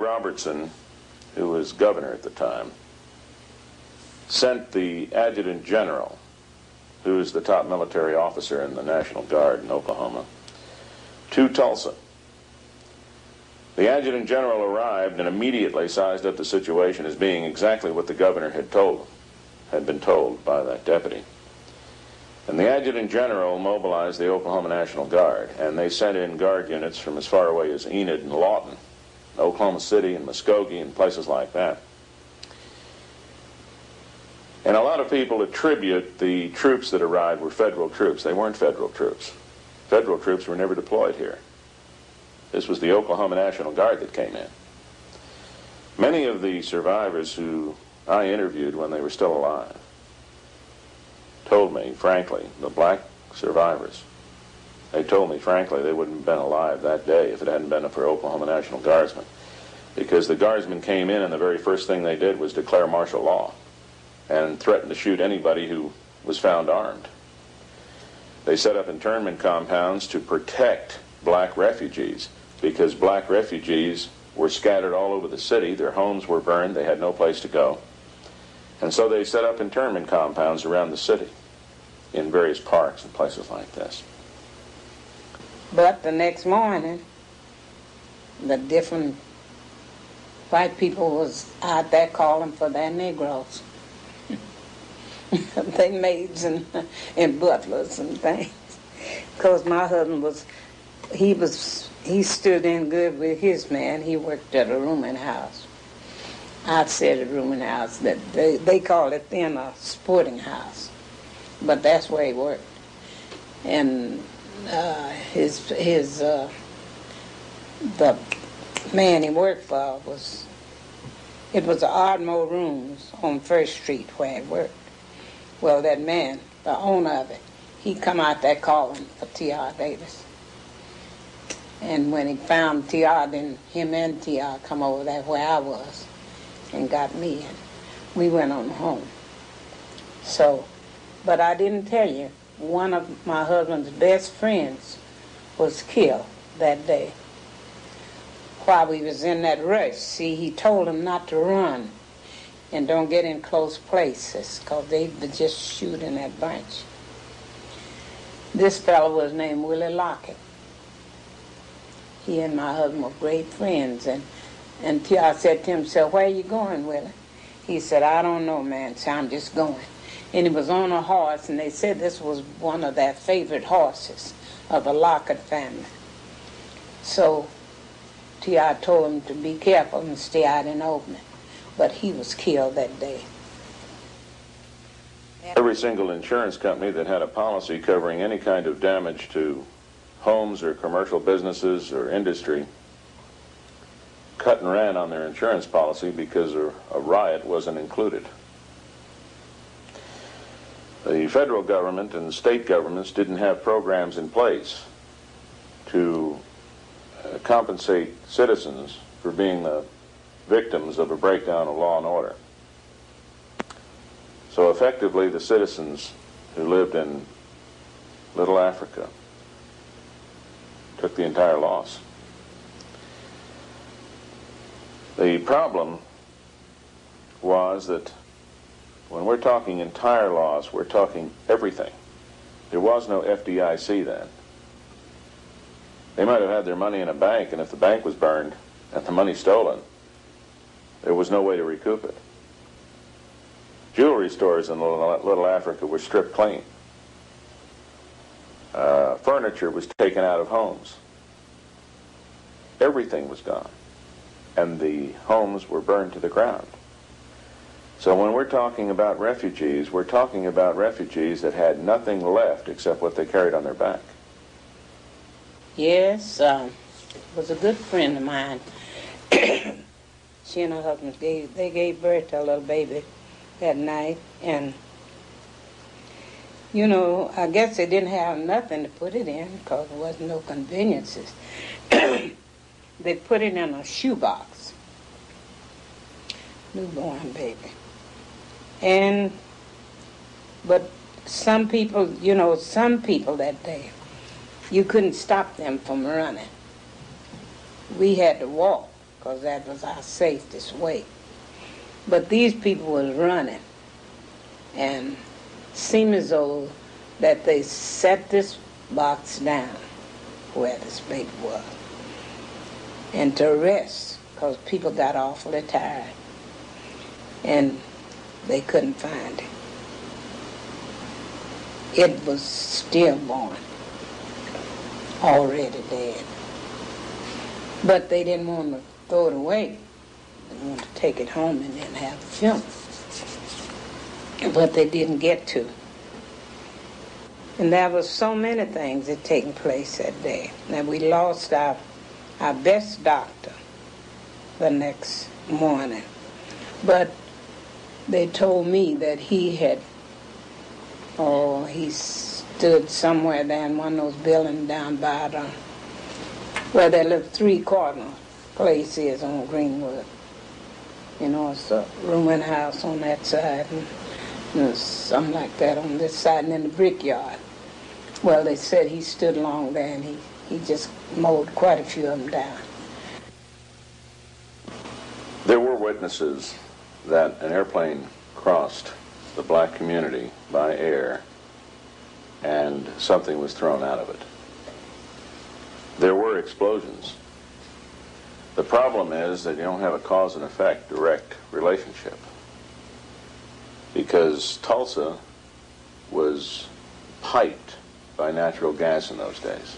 Robertson, who was governor at the time, sent the adjutant general, who is the top military officer in the National Guard in Oklahoma, to Tulsa. The adjutant general arrived and immediately sized up the situation as being exactly what the governor had been told by that deputy. And the adjutant general mobilized the Oklahoma National Guard, and they sent in guard units from as far away as Enid and Lawton, Oklahoma City and Muskogee and places like that. And a lot of people attribute the troops that arrived were federal troops. They weren't federal troops. Federal troops were never deployed here. This was the Oklahoma National Guard that came in. Many of the survivors who I interviewed when they were still alive told me, frankly, the black survivors, they told me, frankly, they wouldn't have been alive that day if it hadn't been for Oklahoma National Guardsmen. Because the Guardsmen came in and the very first thing they did was declare martial law and threatened to shoot anybody who was found armed. They set up internment compounds to protect black refugees because black refugees were scattered all over the city. Their homes were burned. They had no place to go. And so they set up internment compounds around the city in various parks and places like this. But the next morning, the different white people was out there calling for their Negroes. They maids and butlers and things. Because my husband he stood in good with his man. He worked at a rooming house. I'd said a rooming house. That they call it then a sporting house. But that's where he worked. And the man he worked for was Ardmore Rooms on First Street where he worked. Well, that man, the owner of it, he come out there calling for T.R. Davis. And when he found T.R., then him and T.R. come over there where I was and got me, and we went on home. So, but I didn't tell you, one of my husband's best friends was killed that day while we was in that rush. See, he told him not to run and don't get in close places because they would just shoot in that bunch. This fellow was named Willie Lockett. He and my husband were great friends, and T.R. said to him, "So where are you going, Willie?" He said, "I don't know, man, so I'm just going." And he was on a horse, and they said this was one of their favorite horses of the Lockett family. So T.R. told him to be careful and stay out in the open. But he was killed that day. Every single insurance company that had a policy covering any kind of damage to homes or commercial businesses or industry cut and ran on their insurance policy because a riot wasn't included. The federal government and state governments didn't have programs in place to compensate citizens for being the victims of a breakdown of law and order. So effectively, the citizens who lived in Little Africa took the entire loss. The problem was that when we're talking entire loss, we're talking everything. There was no FDIC then. They might have had their money in a bank, and if the bank was burned and the money stolen, there was no way to recoup it. Jewelry stores in Little Africa were stripped clean. Furniture was taken out of homes. Everything was gone. And the homes were burned to the ground. So when we're talking about refugees, we're talking about refugees that had nothing left except what they carried on their back. Yes, was a good friend of mine. She and her husband gave birth to a little baby that night, and you know, I guess they didn't have nothing to put it in because there wasn't no conveniences. They put it in a shoebox, newborn baby. But some people that day, you couldn't stop them from running. We had to walk because that was our safest way. But these people was running, and seemed as though that they set this box down where this baby was, and to rest, because people got awfully tired, and they couldn't find it. It was stillborn, already dead. But they didn't want to throw it away. They wanted to take it home and then have the funeral. But they didn't get to. And there was so many things that taken place that day. Now we lost our best doctor the next morning. But they told me that he stood somewhere there in one of those buildings down by where that little three-corner place is on Greenwood. You know, it's a ruined house on that side, and there's something like that on this side, and then the brickyard. Well, they said he stood along there, and he just mowed quite a few of them down. There were witnesses that an airplane crossed the black community by air and something was thrown out of it. There were explosions. The problem is that you don't have a cause and effect direct relationship, because Tulsa was piped by natural gas in those days,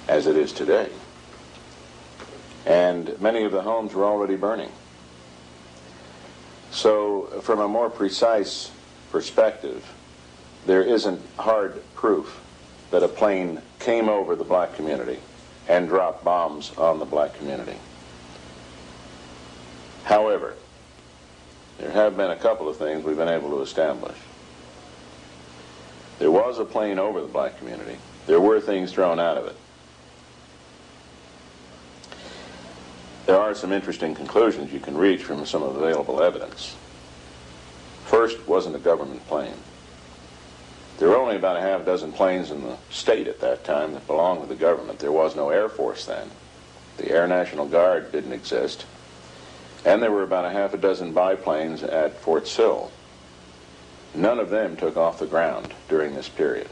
as it is today. And many of the homes were already burning. So from a more precise perspective, there isn't hard proof that a plane came over the black community and dropped bombs on the black community. However, there have been a couple of things we've been able to establish. There was a plane over the black community. There were things thrown out of it. There are some interesting conclusions you can reach from some of the available evidence. First, it wasn't a government plane. There were only about a half dozen planes in the state at that time that belonged to the government. There was no Air Force then. The Air National Guard didn't exist. And there were about a half a dozen biplanes at Fort Sill. None of them took off the ground during this period.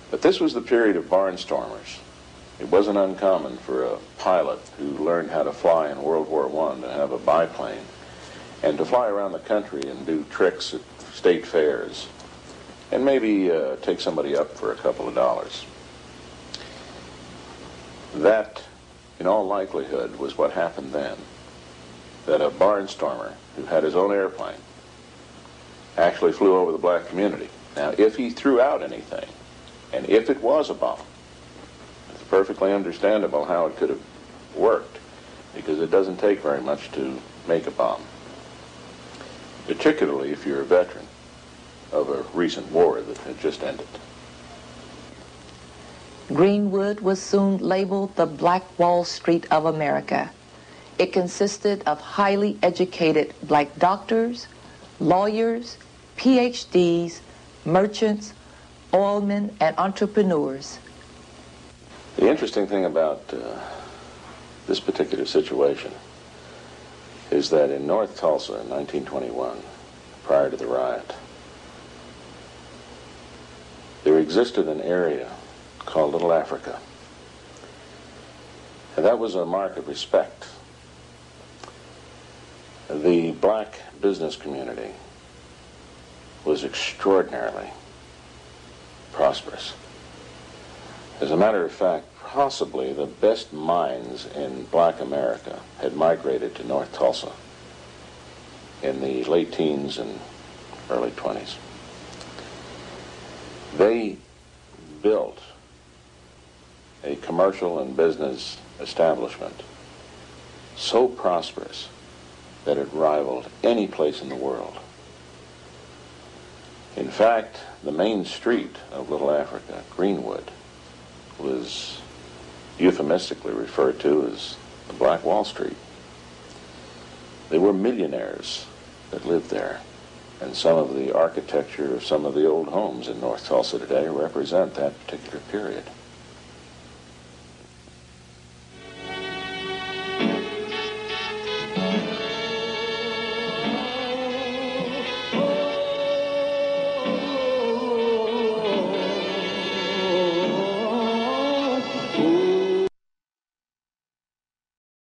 But this was the period of barnstormers. It wasn't uncommon for a pilot who learned how to fly in World War I to have a biplane and to fly around the country and do tricks at state fairs and maybe take somebody up for a couple of dollars. That, in all likelihood, was what happened then. That a barnstormer who had his own airplane actually flew over the black community. Now, if he threw out anything, and if it was a bomb, it's perfectly understandable how it could have worked, because it doesn't take very much to make a bomb, particularly if you're a veteran of a recent war that had just ended. Greenwood was soon labeled the Black Wall Street of America. It consisted of highly educated black doctors, lawyers, PhDs, merchants, oilmen, and entrepreneurs. The interesting thing about this particular situation is that in North Tulsa in 1921, prior to the riot, there existed an area called Little Africa. And that was a mark of respect. The black business community was extraordinarily prosperous. As a matter of fact, possibly the best minds in black America had migrated to North Tulsa in the late teens and early 20s. They built a commercial and business establishment so prosperous that it rivaled any place in the world. In fact, the main street of Little Africa, Greenwood, was euphemistically referred to as the Black Wall Street. There were millionaires that lived there, and some of the architecture of some of the old homes in North Tulsa today represent that particular period.